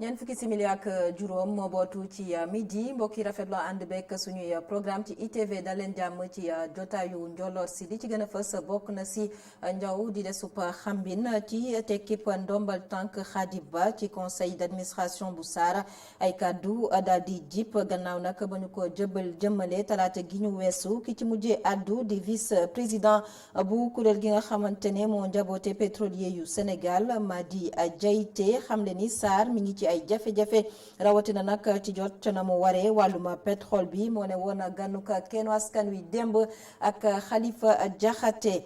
ñeent fukki simili ak juróom moo bootu ci midi mbokk yi rafetlu ànd bekk suñuy programme ci ITV da leen jàmm ci jotaayu njolloor si li ci gën a fës bokk na si njaw di desub xambin ci tekkib ndombal tànk Khady Ba ci conseil d'administration bu SAR ay kaddu daal di jip gannaaw nag ba ñu ko jëmmale talaata gi ñu weesu ki ci mujjee addu di vice président bu kuréel gi nga xamante ne moo njaboote pétrolier yu Sénégal Madi Diaité xamle ni SAR mi ngi ci ay jafe-jafe rawatina nag ci jot na mu waree wàllum pétrole bi moo ne woon ganuk kenn askan wi démb ak Khalifa Diakhaté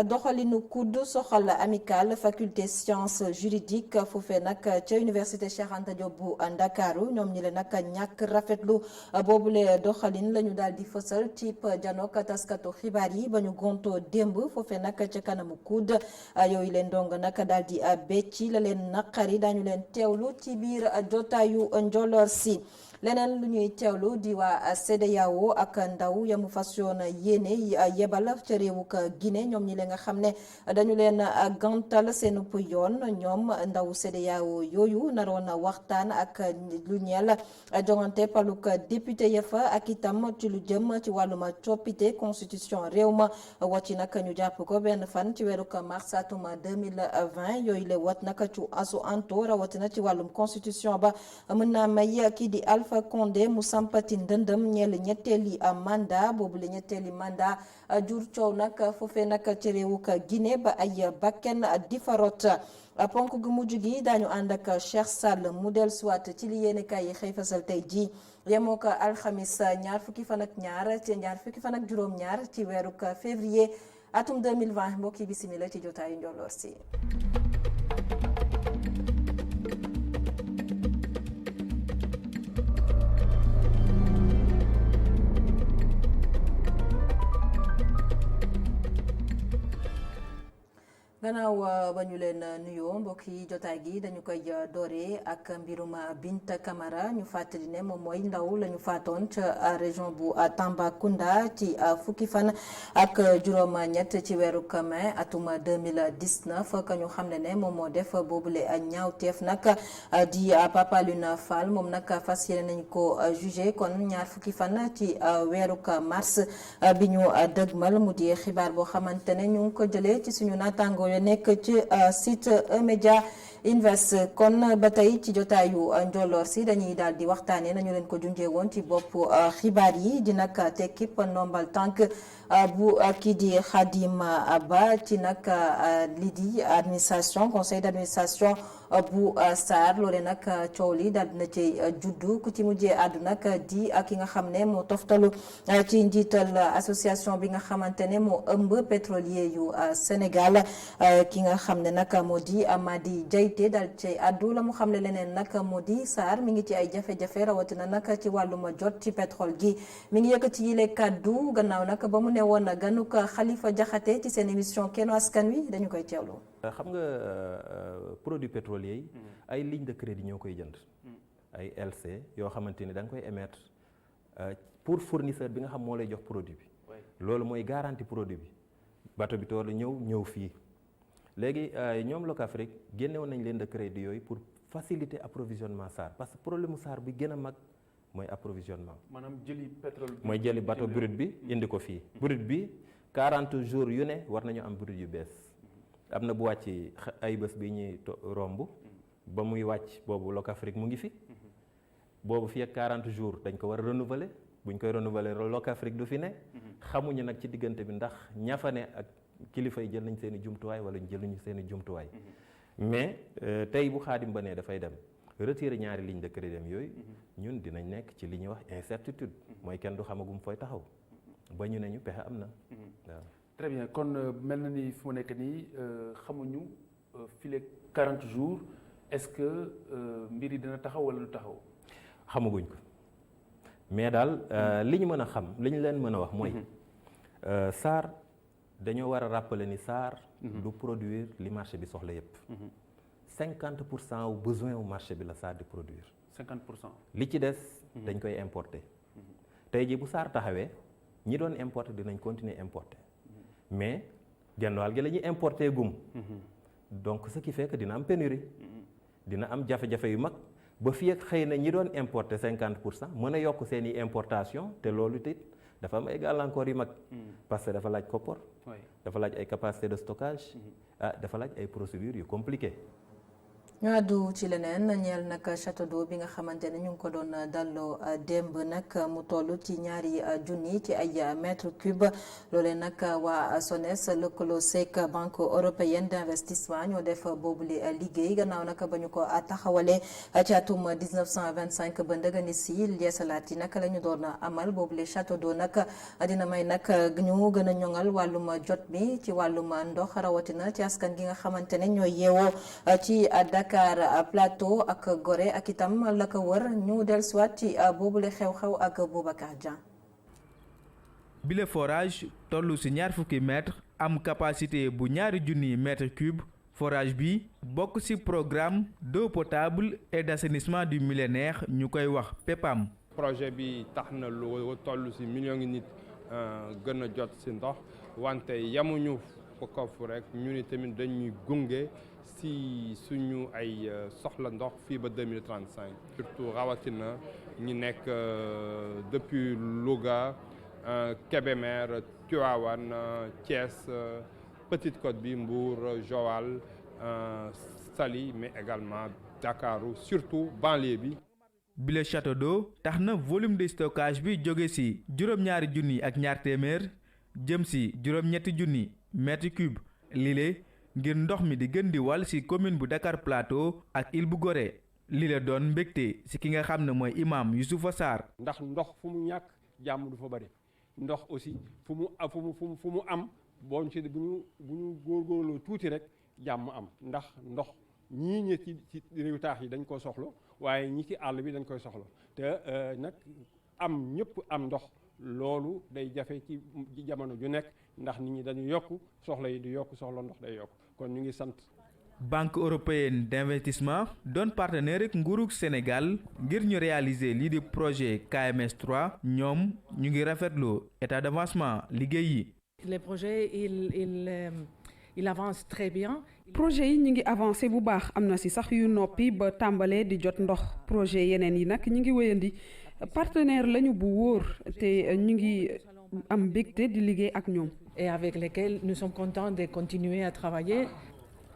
doxalinu kudd soxal amical faculté sciences juridiques foofee nag ca université Cheikh Anta Diop bu Ndakaaru ñoom ñi le nag ñàkk rafetlu boobule doxalin la ñu daal di fësal ci janook taskatu xibaar yi ba ñu gontoo démb foofee nag ca kanamu kudd yooyu leen dong nag daal di becci la leen naqari dañu leen teewlu ci biir jotaayu njolloor si leneen lu ñuy teewlu di waa CEDEAO ak ndaw yamu fas yoon yéene yebal ca réewuk Guinée ñoom ñi nga xam ne dañu leen gantal seen yoon ñoom ndaw CEDEAO yooyu naroon waxtaan ak lu ñeel jongante paluk député ya fa ak itam ci lu jëm ci wàllum coppite constitution réew ma wàcc nag ñu jàpp ko benn fan ci weeru mars atum 2020 yooyu le wat nag ci asu anto rawatina ci wàllum constitution ba mën naa may kii di Alpha Condé mu sampati ndëndëm ñeel ñetteeli mandat boobu la ñetteeli mandat jur coow nag foofee nag ci réewuk Guinée ba ay bakken di farot ponk gu mujj gi daañu ànd ak Cheikh Sall mu del suwaat ci li yéene kay yi xëy fasal tey ji yemoo ko alxamis ñaar fukki fan ak juróom ñaar ci weeruk février atum 2020 mbokki bisimila ci jotaayu njolloor si gannaaw ba ñu leen nuyoo mbokk yi jotaay gi dañu koy dooree ak mbirum Binta Camara ñu fàttali ne moom mooy ndaw la ñu faatoon ca région bu Tambacounda ci fukki fan ak juróom-ñett ci weeru mai atum 2019 ka ñu xam ne moom moo def boobule ñaawteef nag di Papa Lune Fall moom nag fas yéene nañu ko jugé kon ñaar fukki fan ci weeru mars bi ñu dëgmal mu di xibaar boo xamante ne ñu ngi ko jëlee ci suñu naataango yo nekk ci site E-Media Invest kon ba tey ci jotaayu njolloor si dañuy daal di waxtaanee nañu leen ko junjee woon ci bopp xibaar yi di nag tekkib ndombal tànk bu kii di Khadim Ba ci nag lii di administration conseil d'administration bu SAR loole nag coow li daal dina ci juddu ku ci mujjee àddu nag di ki nga xam ne moo toftalu ci njiital association bi nga xamante ne moo ëmb pétrolier yu Sénégal ki nga xam ne nag moo di Madi Diaité daal ci àddu la mu xam ne leneen nag moo di SAR mi ngi ci ay jafe-jafe rawatina nag ci wàllum jot ci pétrole gi mi ngi yëkkati yile kàddu gannaaw nag ba mu ne woon ganuk Khalifa Diakhaté ci seen émission Kennu Askan Wi dañu koy teewlu. xam nga produits pétroliers yi ay ligne de crédit ñoo koy jënd ay LC yoo xamante ni da nga koy émettre pour fournisseur bi nga xam moo lay jox produit bi loolu mooy garantie produit bi bateau bi tool ñëw fii léegi ñoom Locafrique génnewoon nañ leen de crédit yooyu pour faciliter approvisionnement SAR parce que problème mu SAR bi gën a mag mooy approvisionnement. maanaam jëli pétrole bi mooy jëli bateau brut bi indi ko fii. brut bi 40 jours yu ne war nañu am brut yu bees. am na bu wàcc ay bés bi ñuy romb ba muy wàcc boobu Locafrique mu ngi fi boobu fii ak 40 jours dañ ko war a renouveler buñ koy renouveler Locafrique du fi ne. xamuñu nag ci diggante bi ndax ñafane ak kilifa yi jël nañ seen i jumtuwaay wala jëluñu seen i jumtuwaay. mais tey bu Khadim Ba ne dafay dem retirer ñaari ligne de crédit am yooyu ñun dinañ nekk ci li ñuy wax incertitude mooy kenn du xamagum fooy taxaw ba ñu ne ñu pexe am na waaw. très bien kon mel na ni fu mu nekk nii xamuñu file 40 jours est-ce que mbir yi dina taxaw wala du taxaw. xamaguñ ko mais daal li ñu mën a xam li ñu leen mën a wax mooy SAR dañoo war a rappeler ni SAR du produire li marché bi soxla yépp 50% wu besoin wu marché bi la SAR di produire. 50%. li ci des dañ koy importer tey jii bu SAR taxawee ñi doon importer dinañ continuer importer. mais genn wàll gi la ñuy importer gum donc ce qui fait que dina am pénurie dina am jafe-jafe yu mag ba fii ak xëy na ñi doon importer 50% mën a yokk seen i importation te loolu it dafa am ay gàllankoor yu mag. parce que dafa laaj koppar. dafa laaj ay capacité de stockage. dafa laaj ay procédures yu compliquées. ñu àddu ci leneen ñeel nag château d'eau bi nga xamante ne ñu ngi ko doon dalloo démb nag mu toll ci ñaari junni ci ay mètre cube loolee nag waa SONES lëkkaloo seek banque européenne d'investissement ñoo def boobule liggéey gannaaw nag ba ñu ko taxawalee ci atum 1925 ba ndëgëni si yeesalaat yi nag la ñu doon amal boobule château d'eau nag dina may nag ñu gën a ñoŋal wàllum jot bi ci wàllum ndox rawatina ci askan gi nga xamante ne ñooy yeewoo ci Dakar Plateau ak Gorée ak itam la ko wër ñu dellusiwaat ci boobule xew-xew ak Boubacar Dieng. bile forage tollu ci ñaar fukki mètre am capacité bu ñaari junni mètre cube forage bi bokk ci programme d'eau potable et d'assainissement du millénaire ñu koy wax PEPAM. projet bi tax na lu toll ci million ngi nit gën a jot ci ndox wante yamuñu foofu rek ñu ni tamit dañuy gunge si suñu ay soxla ndox fii ba 2035 surtout rawatina ñi nekk depuis Louga Kébémer Tivaouane Thiès Petite Côte bi Mbour Joal Saly mais également Dakaru surtout banlieue bi. bile château d'eau tax na volume de stockage bi jóge ci juróom-ñaari junni ak ñaar téeméer jëm ci juróom-ñetti junni mètre cube lile ngir ndox mi di gën di wal ci commune bu Dakar Plateau ak île bu Gorée lile doon mbégte ci ki nga xam ne mooy imam Youssoufa Sarr. ndax ndox fu mu ñàkk jàmm du fa bari ndox aussi fu mu am boo ci bu ñu góorgóorloo tuuti rek jàmm am ndax ndox ñii ñi ci réew taax yi dañ ko soxla waaye ñi ci àll bi dañ koy soxla te nag am ñëpp am ndox loolu day jafe ci jamono ju nekk ndax nit ñi dañu yokk soxla yi di yokk soxla ndox day yokk kon ñu ngi sant. banque européenne d'investissement doon partenaire ak nguurug Sénégal ngir ñu réaliser lii di projet KMS 3 ñoom ñu ngi rafetlu état d'avancement liggéey yi. les projets il avance très bien. projet yi ñu ngi avancé bu baax am na ci sax yu noppi ba tàmbalee di jot ndox projet yeneen yi nag ñu ngi wéyandi partenaire lañu bu wóor te ñu ngi am mbégte di liggéey ak ñoom. et avec lesquels nous sommes contents de continuer à travailler.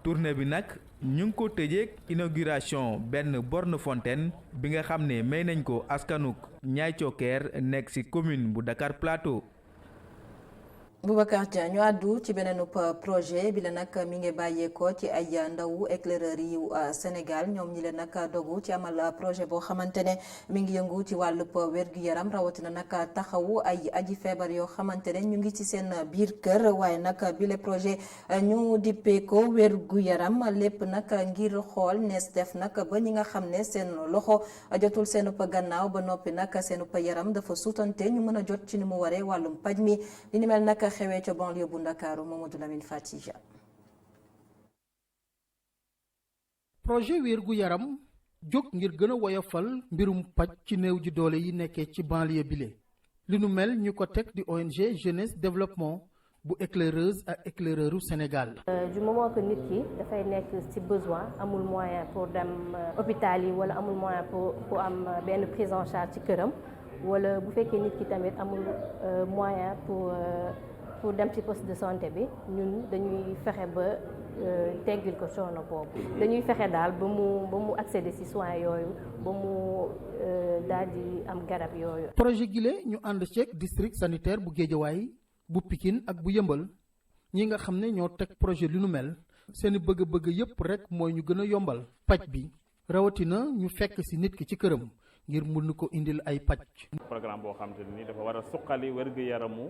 tournée bi nag ñu ngi ko tëjeek inauguration benn borne fontaine bi nga xam ne may nañ ko askanuk Ñaay Cokkeer nekk ci commune bu Dakar Plateau. Boubacar Dieng ñu àddu ci beneen projet bi la nag mi ngi bàyyeekoo ci ay ndawu éclaireur yi Sénégal ñoom ñi leen nag dogu ci amal projet boo xamante ne mi ngi yëngu ci wàllub wér-gu-yaram rawatina nag taxawu ay aji feebar yoo xamante ne ñu ngi ci seen biir kër waaye nag bile projet ñu dippee ko wér-gu-yaram lépp nag ngir xool nees def nag ba ñi nga xam ne seen loxo jotul seenub gannaaw ba noppi nag seenub yaram dafa sutante ñu mën a jot ci ni mu waree wàllum paj mi li ni mel nag xewee ca banlieue bu Ndakaaru Mamadou Lamine Fatija. projet wérgu yaram jóg ngir gën a woyofal mbirum paj ci néew ji doole yi nekkee ci banlieue bile li nu mel ñu ko teg di ONG jeunesse développement bu éclaireuse ak éclaireuru Sénégal. du moment que nit ki dafay nekk ci besoin amul moyen pour dem hôpital yi wala amul moyen pour am benn prise en charge ci këram wala bu fekkee nit ki tamit amul moyen pour dem ci poste de santé bi ñun dañuy fexe ba teggil ko coono boobu dañuy fexe daal ba mu accéder ci soins yooyu ba mu daal di am garab yooyu. projet gile ñu ànd ceeg district sanitaire bu Géejawaay bu Pikine ak bu Yëmbal ñi nga xam ne ñoo teg projet li nu mel seeni bëgg-bëgg yépp rek mooy ñu gën a yombal paj bi rawatina ñu fekk ci nit ki ci këram ngir mun ko indil ay paj. programme boo xam te ni dafa war a suqali wér-gu-yaramu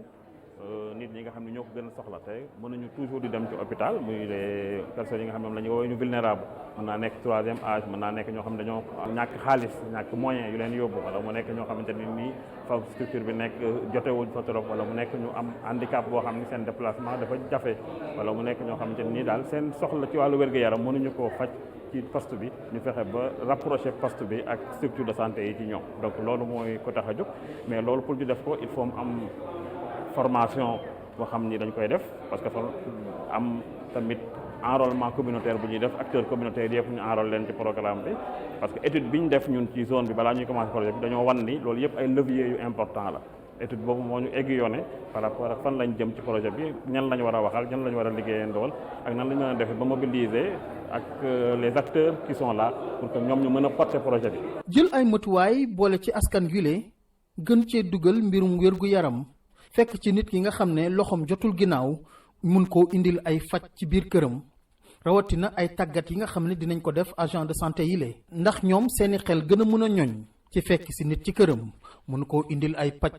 nit ñi nga xam ne ñoo ko gën a soxla te mënuñu toujours di dem ci hôpital muy les personnes yi nga xam ne moom la ñu woowee ñu vulnérable mën naa nekk troisième âge mën naa nekk ñoo xam ne dañoo ñàkk xaalis ñàkk moyen yu leen yóbbu wala mu nekk ñoo xamante ni nii fa structure bi nekk jotewuñ fa trop wala mu nekk ñu am handicap boo xam ni seen déplacement dafa jafe wala mu nekk ñoo xamante ni daal seen soxla ci wàllu wér-gu-yaram mënuñu koo faj ci poste bi ñu fexe ba rapprocher poste bi ak structure de santé yi ci ñoom donc loolu mooy ko tax a jóg mais loolu pour ñu def ko il faut am formation boo xam ni dañ koy def parce que am tamit enrôlement communautaire bu ñuy def acteurs communautaires yëpp ñu enrôle leen ci programme bi parce que étude bi ñu def ñun ci zone bi balaa ñuy commencé projet bi dañoo wan ni loolu yëpp ay leviers yu important la étude boobu moo ñu aiguillonné par rapport ak fan lañ jëm ci projet bi ñan lañ war a waxal ñan lañ war a liggéeyee ndool ak nan lañ mën a defee ba mobiliser ak les acteurs qui sont là pour que ñoom ñu mën a porter projet bi. jël ay matuwaay boole ci askan wi le gën cee dugal mbirum wérgu yaram fekk ci nit ki nga xam ne loxoom jotul ginnaaw mun koo indil ay faj ci biir këram rawatina ay tàggat yi nga xam ne dinañ ko def agent de santé yi le ndax ñoom seeni xel gën a mun a ñoñ ci fekk si nit ci këram mun koo indil ay paj.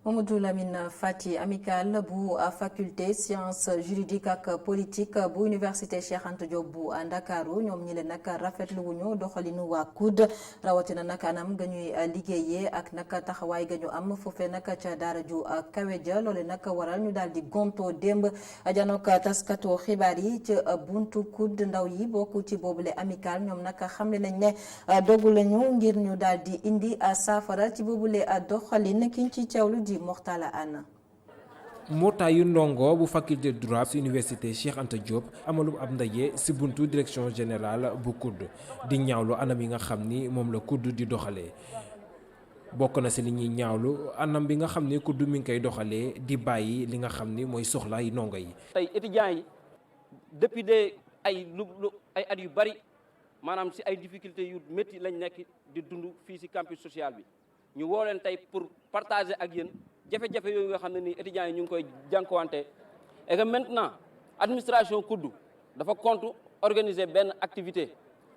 Mamadou Lamine Fati amical bu faculté sciences juridiques ak politique bu université Cheikh Anta Diop bu Ndakaaru ñoom ñi leen nag rafetlu wuñu doxalinu waa COUD rawatina nag anam ga ñuy liggéeyee ak nag taxawaay ga ñu am foofee nag ca daara ju kawe ja loole nag waral ñu daal di gontoo démb janook taskatu xibaar yi ca buntu COUD ndaw yi bokk ci boobule amical ñoom nag xamle nañ ne dogu lañu ngir ñu daal di indi saafara ci boobule doxalin kiñ ci teewlu di Moxtala Anna. Mootaayu ndongo bu faculté de droit ci université Cheikh Anta Diop amalum ab ndaje ci buntu direction générale bu COUD di ñaawlu anam yi nga xam ni moom la COUD di doxalee bokk na ci li ñuy ñaawlu anam bi nga xam ni COUD mi ngi koy doxalee di bàyyi li nga xam ni mooy soxlaay ndongo yi. tey étudiants yi depuis ay at yu bari maanaam ci ay difficultés yu métti lañ nekk di dund fii ci campus social bi. ñu woo leen tey pour partager ak yéen jafe-jafe yooyu nga xam ne nii étudiants yi ñu ngi koy jànkuwante et que maintenant administration COUD dafa compte organiser benn activité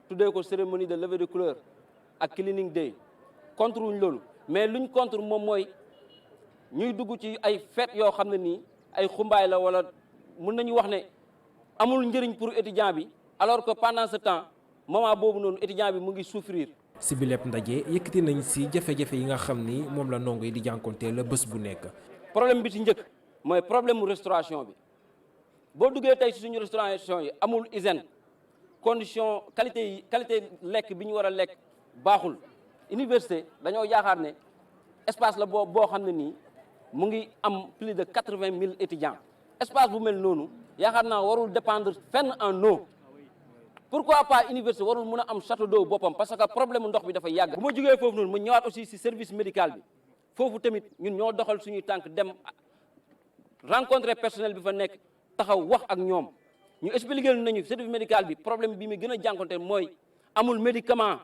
tuddee ko cérémonie de levée de couleur ak cleaning day contre wuñ loolu mais luñ contre moom mooy ñuy dugg ci ay fête yoo xam ne nii ay xumbaay la wala mun nañu wax ne amul njëriñ pour étudiant bi alors que pendant ce temps moment boobu noonu étudiant bi mu ngi souffrir. si bi lépp ndaje yëkkati nañ si jafe-jafe yi nga xam ni moom la ndongo yi di jànkontee la bés bu nekk. problème bi ci njëkk mooy problème mu restauration bi boo duggee tey si suñu restauration yi amul hygiène condition qualité lekk bi ñu war a lekk baaxul. université dañoo yaakaar ne espace la boo xam ne nii mu ngi am plus de 80 000 étudiants espace bu mel noonu yaakaar naa warul dépendre fenn en eau. pourquoi pas université warul mën a am château d'eau boppam parce que problème ndox bi dafa yàgg. bu ma jógee foofu noonu ma ñëwaat aussi ci service médical bi foofu tamit ñun ñoo doxal suñuy tànk dem rencontrer personnel bi fa nekk taxaw wax ak ñoom ñu expliquer nañu service médical bi problème bi mu gën a jànkonte mooy amul médicament.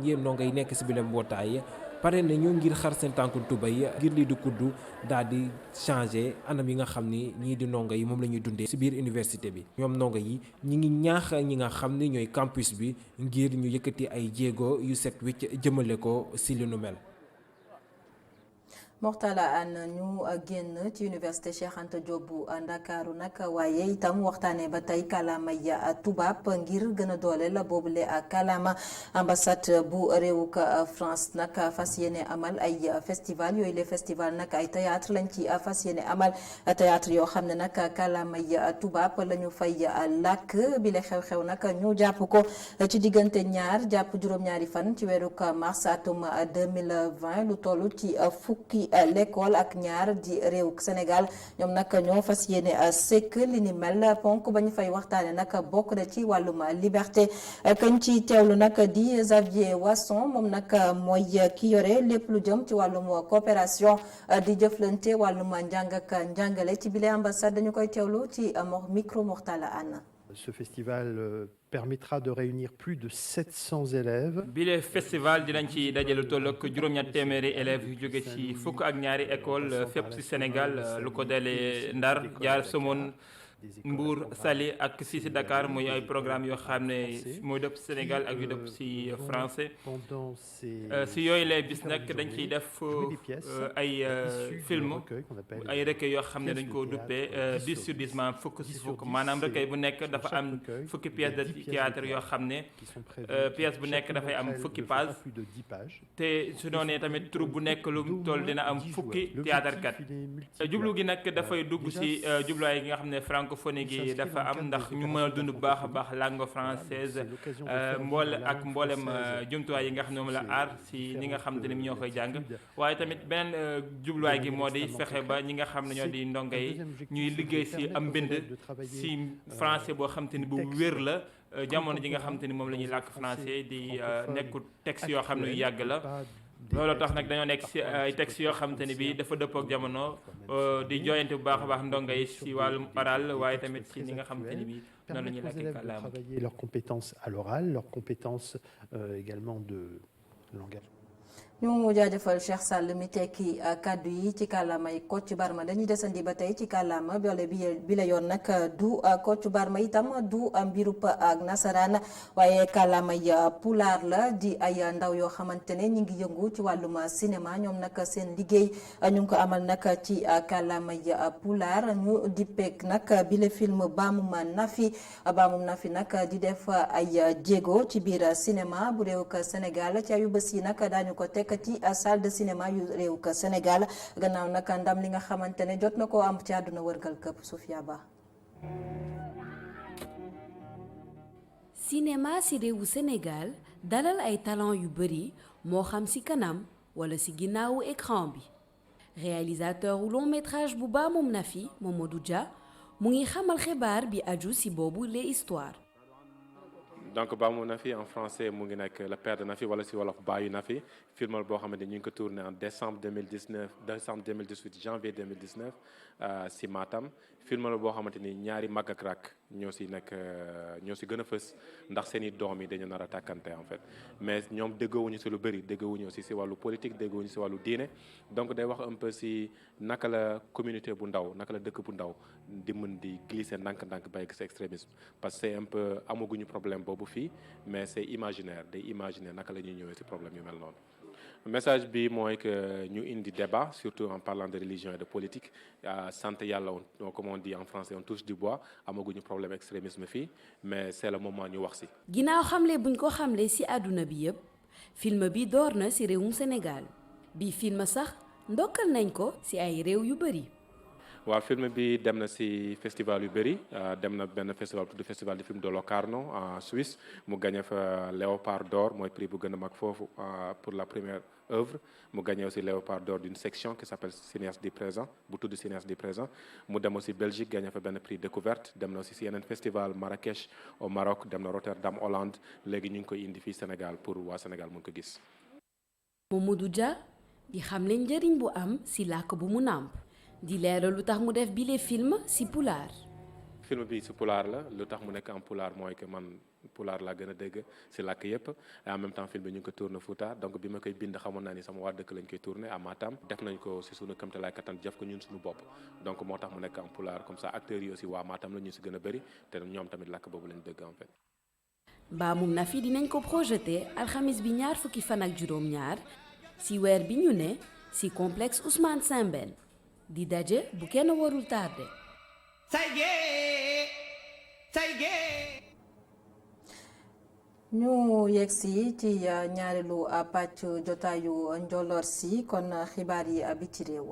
yéen ndongo yi nekk ci bile mbootaay pare nañu ngir xar seen tànku tubay ngir lii di COUD daal di changer anam yi nga xam ni ñii di ndongo yi moom la ñuy dundee ci biir université bi. ñoom ndongo yi ñi ngi ñaax ñi nga xam ni ñooy campus bi ngir ñu yëkkati ay jéego yu set wicc jëmale ko ci li nu mel. Moxtala Anne ñu génn ci université Cheikh Anta Diop bu Ndakaaru nag waaye itam waxtaanee ba tey kàllaama ya tubaab ngir gën a dooleel boobule kàllaama ambassade bu réewuk France nag fas yéene amal ay festival yooyu les festival nag ay théâtre lañ ci fas yéene amal théâtre yoo xam ne nag kàllaama ya tubaab la ñu fay làkk bi le xew-xew nag ñu jàpp ko ci diggante ñaar jàpp juróom-ñaari fan ci weeruk mars atum 2020 lu toll ci fukki l'école ak ñaar di réew Sénégal ñoom nag ñoo fas yéene sekk li ni mel ponk ba ñu fay waxtaane nag bokk na ci wàllum liberté kañ ci teewlu nag di Xavier Wasson moom nag mooy ki yore lépp lu jëm ci wàllum coopération di jëflante wàllum njàng ak njàngale ci bile ambassade dañu koy teewlu ci micro Moxtala Anna. Ce festival permettra de réunir plus de 700 élèves. bile festival dinañ ci dajale toll ak juróom-ñett téeméeri élèves yu jóge ci fukk ak ñaari école fépp ci Sénégal lu ko dalee Ndar jaar Somone Mbour Saly ak fii ci Dakar muy ay programme yoo xam ne mooy dëpp Sénégal ak yu dëpp ci français ci yooyu lay bis nag dañ ciy def ay film ay recueil yoo xam ne dañ koo duppee 10 sur 10 maanaam fukk ci fukk maanaam recueil bu nekk dafa am fukki pièce de théâtre yoo xam ne pièce bu nekk dafay am fukki page te su doonee tamit troupe bu nekk lu toll dina am fukki théâtre kat jublu gi nag dafay dugg ci jubluwaay gi nga xam ne francophonie gi dafa am ndax ñu mën a dund bu baax a baax langue française mboolem jumtuwaay yi nga xam ne moom la aar si ñi nga xamante ne ñoo koy jàng waaye tamit beneen jubluwaay gi moo di fexe ba ñi nga xam ne ñoo di ndongo yi ñuy liggéey si am mbind si français boo xamante ni bu wér la jamono ji nga xamante ni moom la ñuy làkk français di nekku texte yoo xam ne yu yàgg la loolu tax nag dañoo nekk si ay textes yoo xamante ni bi dafa dëppoo ak jamono di jooyante bu baax a baax ndongo yi si wàllum oral waaye tamit si ni nga xamante ni bi noonu la ñuy làkkee kàllaama. Travailler leurs compétences à l'oral, leurs compétences également de langage. ñu jaajëfal Cheikh Sall mi tekki kàddu yi ci kàllaamay Kocc Barma dañuy desandi ba tey ci kàllaama bi la yoon nag du Kocc Barma itam du mbirub ak nasaraan waaye kàllaamay pulaar la di ay ndaw yoo xamante ne ñu ngi yëngu ci wàllum cinéma ñoom nag seen liggéey ñu ngi ko amal nag ci kàllaamay pulaar ñu dippeek nag bile film Bamum Nafi nag di def ay jéego ci biir cinéma bu réew ak Sénégal ci ayu bés yi nag daañu ko teg ci salle de cinéma yu réew ka Sénégal gannaaw nag ndam li nga xamante ne jot na koo am ci àdduna wërgal këpp Sofia Ba. cinéma ci réewu Sénégal dalal ay talent yu bari moo xam ci kanam wala ci ginnaawu écran bi réalisateur wu long métrage bu Bamum Nafi Mamadou Dia mu ngi xamal xibaar bi aju ci boobu les histoires. donc Bamum Nafi en français mu ngi nekk le père de Nafi wala si wolof baayu Nafi film boo xamante ni ñu ngi ko tourné en décembre 2018 janvier 2019 si Matam film la boo xamante ni ñaari mag ak rak ñoo si nekk ñoo si gën a fës ndax seen i doom yi dañu nar a tàkkante en fait mais ñoom déggoowuñu si lu bëri déggoowuñu aussi si wàllu politique déggoowuñu si wàllu diine donc day wax un peu si naka la communauté bu ndaw naka la dëkk bu ndaw di mën di glisser ndànk-ndànk bay si extrémisme parce que c'est un peu amaguñu problème boobu fii mais c'est imaginaire day imaginer naka la ñuy ñëwee si problème yu mel noonu. message bi mooy que ñu indi débat surtout en parlant de religion et de politique sant yàlla comme on dit en français on touche du bois amaguñu problème extrémisme fii mais c'est le moment ñu wax si. ginnaaw xamle buñ ko xamle ci àdduna bi yépp film bi door na ci réewum Sénégal bi film sax ndokkal nañ ko ci ay réew yu bari. waaw film bi dem na ci festival yu bëri dem na benn festival du festival du film de Locarno en Suisse mu gagné fa Léopard d'or mooy prix bu gën a mag foofu pour la première œuvre mu gagné aussi Léopard d'or d'une section qui s'appelle cinéaste du présent bu tudd cinéaste du présent mu dem aussi Belgique gagné fa benn prix découverte dem na aussi ci yeneen festival Marrakech au Maroc dem na Rotterdam Hollande léegi ñu ngi koy indi fii Sénégal pour waa Sénégal mun ko gis. Mamadou Dia di xamle njëriñ bu am ci làkk bu mu nàmp di leeral lu tax mu def bile film ci pulaar. film bi ci pulaar la lu tax mu nekk en pulaar mooy que man pulaar laa gën a dégg ci làkk yépp et en même temps film bi ñu ngi ko tourné Fouta donc bi ma koy bind xamoon naa ni sama waa dëkk lañ koy tourné à Matam def nañ ko ci sunu këmtalaay kattan jëf ko ñun suñu bopp donc moo tax mu nekk en pulaar comme ça acteurs yi aussi waa Matam la ñu ci gën a bëri te ñoom tamit làkk boobu lañ dégg en fait. Bamum Nafi dinañ ko projeté alxamis bi ñaar fukki fan ak juróom-ñaar ci weer bi ñu ne ci complexe Ousmane Sembène di daje bu kenn warul tardé. ñu yegsi ci ñaareelu pàcc jotaayu njolloor si kon xibaar yi bi ci réew.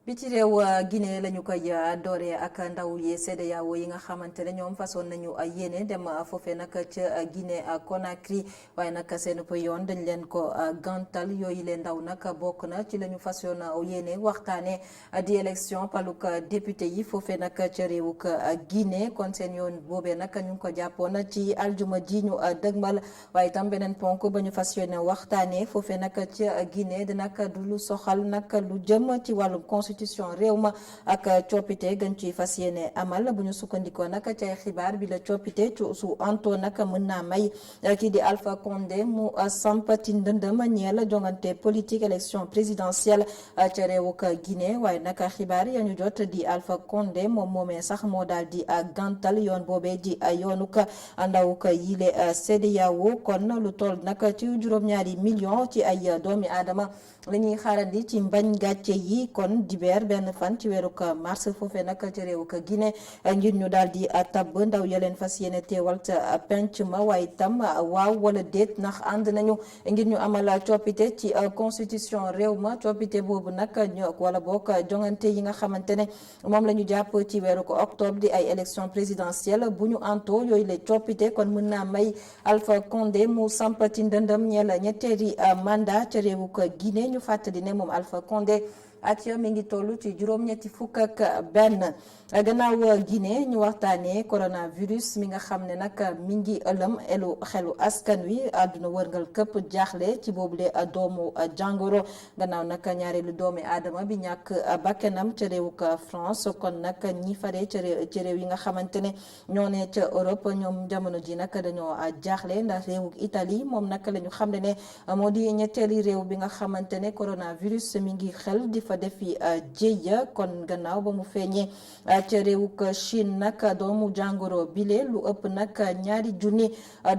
bi ci réew Guinée lañu koy dooree ak ndaw yi CEDEAO yi nga xamante ne ñoom façon nañu yéene dem foofe nag ca Guinée Conakry waaye nag seen yoon dañ leen ko gantal yooyu leen ndaw nag bokk na ci lañu façon yéene waxtaane di élection paluk député yi foofe nag ca réewuk Guinée kon seen yoon boobee nag ñu ngi ko jàppoon ci aljuma ji ñu dëgmal waaye itam beneen ponk ba ñu fas yéene waxtaane foofe nag ca Guinée di nag du lu soxal nag lu jëm ci wàllum constitution réew ma ak coppite gën ci fas yéene amal bu ñu sukkandikoo nag ci xibaar bi la coppite su anto nag mën naa may kii di Alpha Condé mu samp ci ndëndëm ñeel jongante politique élection présidentielle ca réewuk Guinée waaye nag xibaar ya ñu jot di Alpha Condé moom moomee sax moo daal di gàntal yoon boobee di yoonuk ndawuk yile CEDEAO kon lu toll nag ci juróom-ñaari million ci ay doomi aadama la ñuy xaarandi ci mbañ gàcce yi kon dibe weer benn fan ci weeru mars foofee nag ci réewu Guinée ngir ñu daal di tabb ndaw ya leen fas yéene teewal ca penc ma waaye itam waaw wala déet ndax ànd nañu ngir ñu amal coppite ci constitution réew ma coppite boobu nag wala boog jongante yi nga xamante ne moom la ñu jàpp ci weeru octobre di ay élection présidentielle bu ñu anto yooyu la coppite kon mën naa may Alpha Condé mu sampati ndëndëm ñeel ñetteeli mandat ca réewu Guinée ñu fàttali ne moom Alpha Condé at ya mi ngi toll ci juróom-ñetti fukk ak benn gannaaw Guinée ñu waxtaanee coronavirus mi nga xam ne nag mi ngi ëlëm xelu askan wi àdduna wërngal këpp jaaxle ci boobule doomu jàngoro gannaaw nag ñaareelu doomi aadama bi ñàkk bakkanam ca réewuk France kon nag ñi faree ci réew yi nga xamante ne ñoo ne ca Europe ñoom jamono ji nag dañoo jaaxle ndax réewuk Italie moom nag la ñu xam ne moo di ñetteeli réew bi nga xamante ne coronavirus mi ngi xel di fa defi jéeya kon gannaaw ba mu feeñee ca réewuk Chine nag doomu jàngoro bile lu ëpp nag 2 junni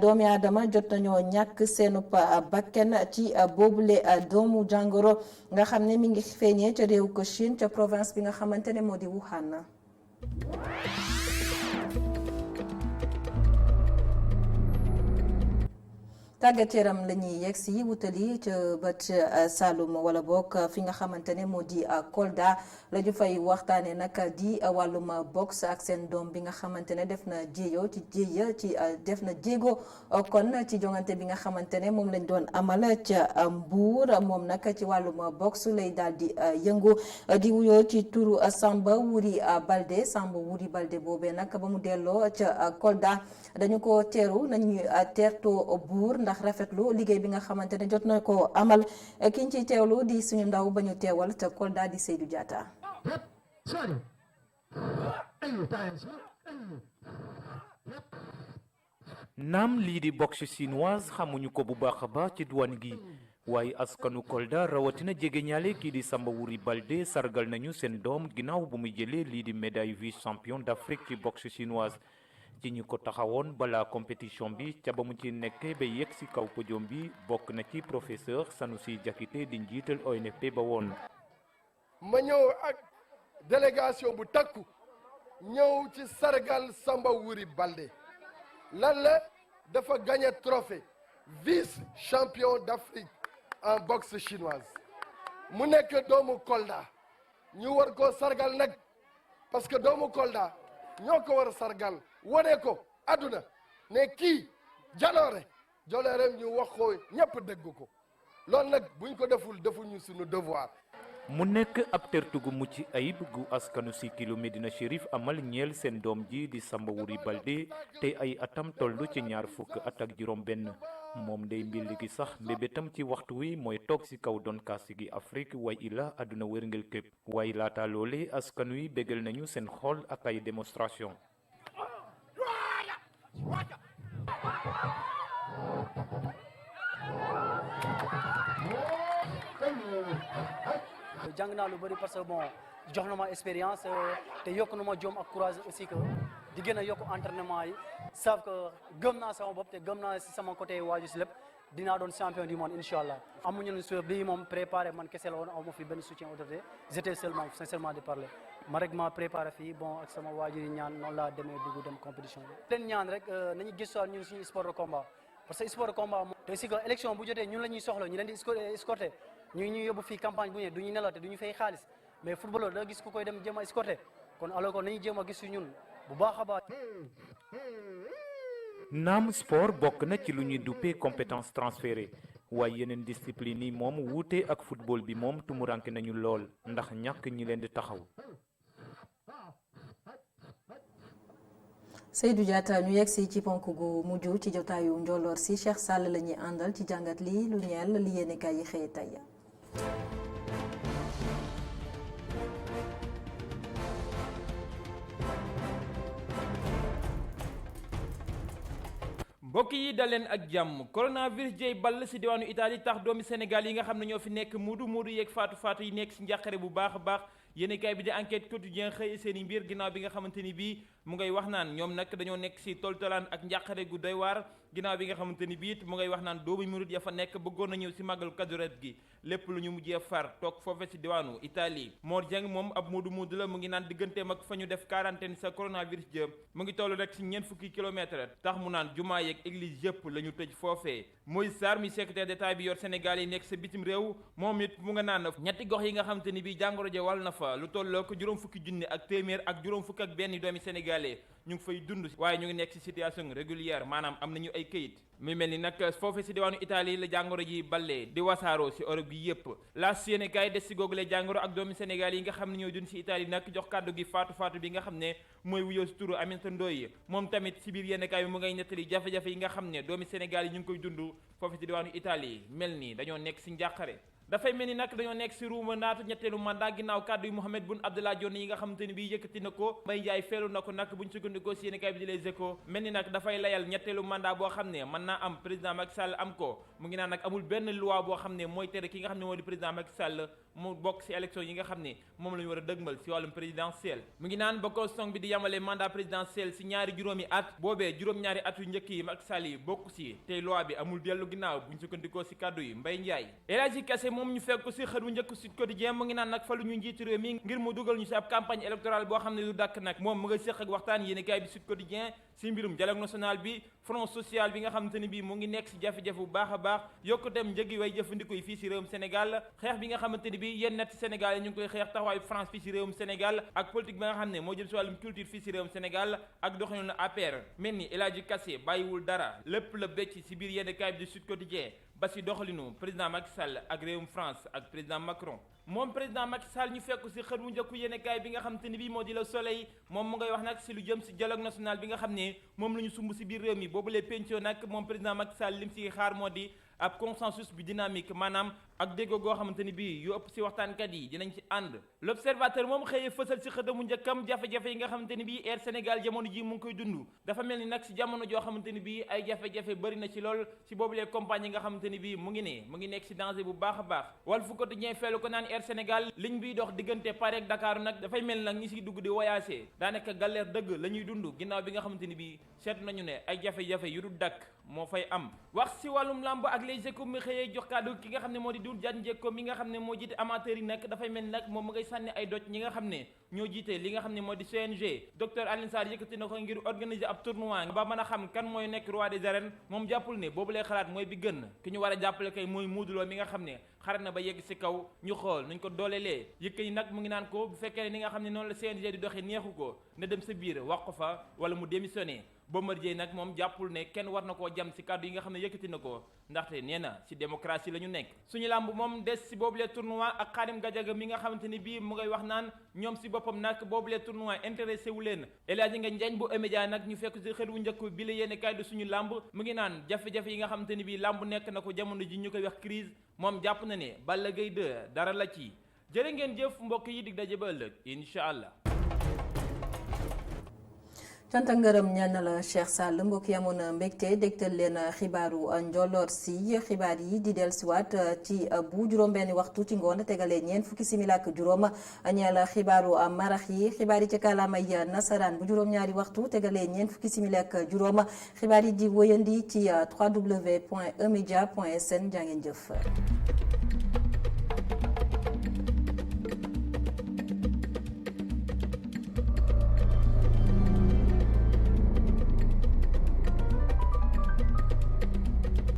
doomi aadama jot nañoo ñàkk seenu bakken ci boobule doomu jàngoro nga xam ne mi ngi feeñee ca réewuk Chine ca province bi nga xamante ne moo di Wuhan. tàggat yaram la ñuy yegg si wutali ca bët Saloum wala boog fi nga xamante ne moo di Kolda la ñu fay waxtaanee nag di wàllum boxe ak seen doom bi nga xamante ne def na def na jéego kon ci jongante bi nga xamante ne moom lañ doon amal ca Mbour moom nag ci wàllum boxe lay daal di yëngu di wuyoo ci turu Samba Wuri Balde boobee nag ba mu delloo ca Kolda dañu ko teeru nañu teertoo buur ndax rafetlu liggéey bi nga xamante ne jot na ko amal ki ñu ciy teewlu di suñu ndaw ba ñu teewal te Kolda di Seydou Diatta. naam lii di boxe chinoise xamuñu ko bu baax a baax ci douane gi waaye askanu Kolda rawatina jege ñaale kii di Samba Wuri Balde sargal nañu seen doom ginnaaw bu muy jëlee lii di médaille vice champion d'Afrique ci boxe chinoise. ci ñu ko taxawoon balaa compétition bi ca ba mu ci nekkee ba yegg ci kaw podium bi bokk na ci professeur Sanoussi Diakité di njiital ONFP ba woon. ma ñëw ak délégation bu takku ñëw ci sargal Samba Wuri Balde lan la dafa gagné trophée vice champion d'Afrique en boxe chinoise mu nekk doomu Kolda ñu war ko sargal nag parce que doomu Kolda ñoo ko war a sargal wane ko àdduna ne kii jalooreem ñu wax ko ñëpp dégg ko loolu nag buñ ko defuñu suñu devoir. mu nekk ab tertu gu mucc ayib gu askanu si kilo Medina Chérif amal ñeel seen doom ji di Samba Wuri Balde te ay atam toll ci 20 at ak juróom benn moom day mbil gi sax mbébétam ci waxtu wi mooy toog ci kaw doon kaasi gi Afrique way ila àdduna wërngël képp waaye laata loole askan wi bégal nañu seen xol ak ay démonstration. jàng naa lu bëri parce que bon jox na ma expérience te yokk na ma jom ak courage aussi que di gën a yokk entraînement yi sauf que gëm naa sama bopp te gëm naa si sama côté waaju si lépp dinaa doon champion du monde incha allah. amuñu ne sur bii moom préparé man kese la woon aw ma fi benn soutien autorité j'étais seulement sincèrement de parler ma rek ma préparé fii bon ak sama waajur yi ñaan noonu laa demee dugg dem compétition bi. leen ñaan rek nañu gëstuwaat ñun suñu sport de combat parce que sport de combat moom te aussi que élection bu jotee ñun la ñuy soxla ñu leen di escorter ñu yóbbu fii campagne bu ñëwee du ñu nelaw te du ñu fay xaalis mais footballeur da gis ku koy dem jéem a escorter kon alors que nañu jéem a gis ñun bu baax a baax. naam sport bokk na ci lu ñuy duppee compétence transférée waaye yeneen discipline yi moom wuute ak football bi moom tumuranke nañu lool ndax ñàkk ñi leen di taxaw. Seydou Diatta ñu yegg si ci ponk gu mujj ci jotaayu njolloor si Cheikh Sall la ñuy àndal ci jàngat li lu ñeel li yéenekaay yi xëy tey. mbokk yi daleen ak jàmm coronavirus jey ball si diwaanu Italie tax doomi Sénégal yi nga xam ne ñoo fi nekk muudu yeeg faatu yi nekk si njàqare bu baax a baax yéenekaay bi di enquête quotidien xëy seen i mbir ginnaaw bi nga xamante ni bii mu ngay wax naan ñoom nag dañoo nekk si toltolaan ak njàqare gu doy waar ginnaaw bi nga xamante ni biit mu ngay wax naan doomu murit ya fa nekk bëggoon na ñëw si màggalu Kazu Rajab gi lépp lu ñu mujjee far toog foofe si diwaanu Italie. Mor Dieng moom ab muudu la mu ngi naan digganteem ak fa ñu def quarantaine sa coronavirus jëm mu ngi toll rek si ñeent fukki kilomètres tax mu naan jumaa yeeg église yëpp la ñu tëj foofee. Moïse Sarr mi secrétaire d'état bi yor Sénégal yi nekk sa bitim réew moom it mu nga naan ñetti gox yi nga xamante ni bii jàngoro ja wàll na fa lu tolloo ko juróom fukki junni ak téeméer ak juróom fukk ak benn doomi sénégalais ñu ngi fay dund waaye ñu ngi nekk si situation régulière maanaam am nañu ay këyit. muy mel ni nag foofu si diwaanu Italie la jàngoro ji ballee di wasaaroo si Europe gi yépp la Sénégal des si googule jàngoro ak doomi Sénégal yi nga xam ne ñoo dund si Italie nag jox kàddu gi faatu bi nga xam ne mooy wuyoo si turu Aminata Ndoye moom tamit si biir yéen kaay bi mu ngay nettali jafe-jafe yi nga xam ne doomi Sénégal yi ñu ngi koy dund foofu si diwaanu Italie mel ni dañoo nekk si njàqare. dafay mel ni nag dañoo nekk si ruuma naatu ñetteelu mandat ginnaaw kàddu yu Mohamed Boun Abdallah Dionne yi nga xamante ni bii yëkkati na ko Mbaye Ndiaye feelu na ko nag bu ñu sukkandikoo si yéen kaay bi di Les Échos mel ni nag dafay layal ñetteelu mandat boo xam ne mën naa am président Macky Sall am ko mu ngi naan nag amul benn loi boo xam ne mooy tere ki nga xam ne moo di président Macky Sall mu bokk si élection yi nga xam ne moom la ñu war a dëgmal si wàllum présidentiel mu ngi naan ba constitution bi di yamale mandat présidentiel si ñaari juróomi at boobee juróom-ñaari at yu njëkk yi Macky Sall yi bokk si tey loi bi amul dellu ginnaaw bu ñu sukkandikoo si kàddu yi Mbaye Ndiaye El Hadji Kassé moom ñu fekk si xët wu njëkk Sud Quotidien mu ngi naan nag falu ñu njiitu réew mi ngir mu dugal ñu si ab campagne électorale boo xam ne du dàkk nag moom mu nga séq ak waxtaan yéen kaay bi Sud Quotidien si mbirum dialogue national bi front social bi nga xamante ni bii mu ngi nekk si jafe-jafe bu baax a baax yokkuteem njëg yi way jëfandikoo yi fii si réewum Sénégal xeex bi nga xamante ni bii yenn nett Sénégal yi ñu ngi koy xeex taxawaayu France fii si réewum Sénégal ak politique bi nga xam ne moo jëm si wàllum culture fii si réewum Sénégal ak doxalinu la APR mel ni El Hadji Kassé bàyyiwul dara lépp la becc si biir yenn kaay bi di Sud Quotidien ba si doxalinu président Macky Sall ak réewum France ak président Macron moom président Macky Sall ñu fekk si xët mu njëkku yéenekaay bi nga xam te ni bii moo di Le Soleil moom mu ngay wax nag si lu jëm si dialogue national bi nga xam ne moom la ñu sumb si biir réew mi boobu lee pencoo nag moom président Macky Sall lim si xaar moo di ab consensus bi dynamique maanaam ak déggoo goo xamante ni bii yu ëpp si waxtaankat yi dinañ ci ànd. L'Observateur moom xëyee fësal si xëtamu njëkkam jafe-jafe yi nga xamante ni bii Air Sénégal jamono ji mu ngi koy dund dafa mel ni nag si jamono joo xamante ni bii ay jafe-jafe bëri na ci lool si boobu lee compagnie yi nga xamante ni bii mu ngi nekk si danger bu baax a baax Walf Quotidien feelu ko naan Air Sénégal ligne biy dox diggante Paris ak Dakar nag dafay mel nag ñi siy dugg di voyager daanaka galère dëgg la ñuy dund ginnaaw bi nga xamante ni bii seet nañu ne ay jafe-jafe yu dul dakk moo fay am. wax si wàllum làmb ak Les Échos mi xëyee jox kàddu ki nga xam ne moo di Doudou Diagne Diecko mi nga xam ne moo jiite amateur yi nag dafay mel nag moom mu ngay sànni ay doj ñi nga xam ne ñoo jiite li nga xam ne moo di CNG docteur Alioune Sarr yëkkati na ko ngir organiser ab tournoi ba mën a xam kan mooy nekk roi des arènes moom jàppul ne boobu lay xalaat mooy bi gën ki ñu war a jàppale kay mooy Modou Lo mi nga xam ne xarat na ba yegg si kaw ñu xool nuñ ko doolelee yëkkati nag mu ngi naan ko bu fekkee ne ni nga xam ne noonu la CNG di doxee neexu ko na dem sa biir wax ko fa wala mu démissionné Bombardier nag moom jàppul ne kenn war na koo jam si kàddu yi nga xam ne yëkkati na ko ndaxte nee na si démocratie la ñu nekk suñu làmb moom des si boobulee tournoi ak Khadim Gadiaga mi nga xamante ni bii mu ngay wax naan ñoom si boppam nag boobulee tournoi intéressé wu leen El Hadji nga njañ bu emédia nag ñu fekk si xët wu njëkk bi la yéene kaay du suñu làmb mu ngi naan jafe-jafe yi nga xamante ni bii làmb nekk na ko jamono ji ñu koy wax crise moom jàpp na ne Balla Gaye 2 dara la ci jërë ngeen jëf mbokk yi dig daje ba ëllëg incha allah. cant ak ngërëm ñeel na la Cheikh Sall mbokk yi amoon mbégte dégtal leen xibaaru njolloor si xibaar yi di dellusiwaat ci bu juróom-benni waxtu ci ngoon tegalee ñeent fukki simili ak juróom ñeel xibaaru marax yi xibaar yi ci kàllaamay nasaraan bu juróom-ñaari waxtu tegalee ñeent fukki simili ak juróom xibaar yi di wëyandi ci www.emedia.sn jaa ngeen jëf.